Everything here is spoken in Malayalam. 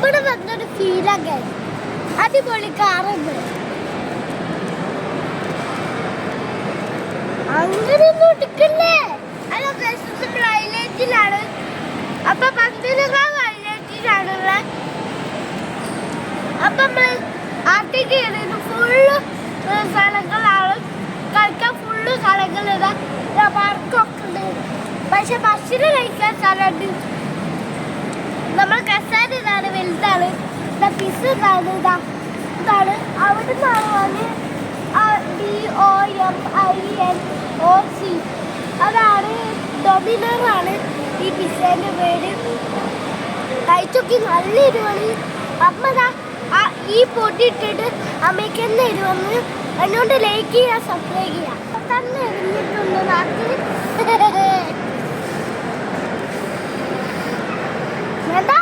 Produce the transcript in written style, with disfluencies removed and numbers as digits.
ഇവിടെ വന്നൊരു ഫീലൊക്കെ അടിപൊളി കാറുണ്ട്. അങ്ങനെയൊന്നും എടുക്കല്ലേ. അല്ല ഹൈലൈറ്റിലാണ്. അപ്പൊ പന്തിനേക്കാൾ ഹൈലൈറ്റിലാണുള്ള. അപ്പൊ നമ്മള് ആട്ടിക്ക് ഫുള്ള് സ്ഥലങ്ങളാണ് കളിക്കാൻ. ഫുള്ള് സ്ഥലങ്ങളിതാ പാർക്കൊക്കെ ഉണ്ട്. പക്ഷെ ബസ്സിന് കഴിക്കാൻ സ്ഥലമുണ്ട്. നമ്മൾ കസാര ഇതാണ് വലുതാണ്. പിസ് ഇതാണ്. ഇതാണ് അവിടെ നിന്നാണ് DOMINOC. അതാണ് ഡൊമിനറാണ് ഈ പിസ്സേൻ്റെ പേര്. കഴിച്ചൊക്കെ നല്ല എരിവാണ്. അമ്മ ഈ പൊടി ഇട്ടിട്ട് അമ്മയ്ക്ക് തന്നെ എരിവന്ന്. എന്നോട് ലൈക്ക് ചെയ്യുക, സബ്സ്ക്രൈബ് ചെയ്യുക. തന്നെ എറിഞ്ഞിട്ടുണ്ട് നാട്ടിൽ. എന്താ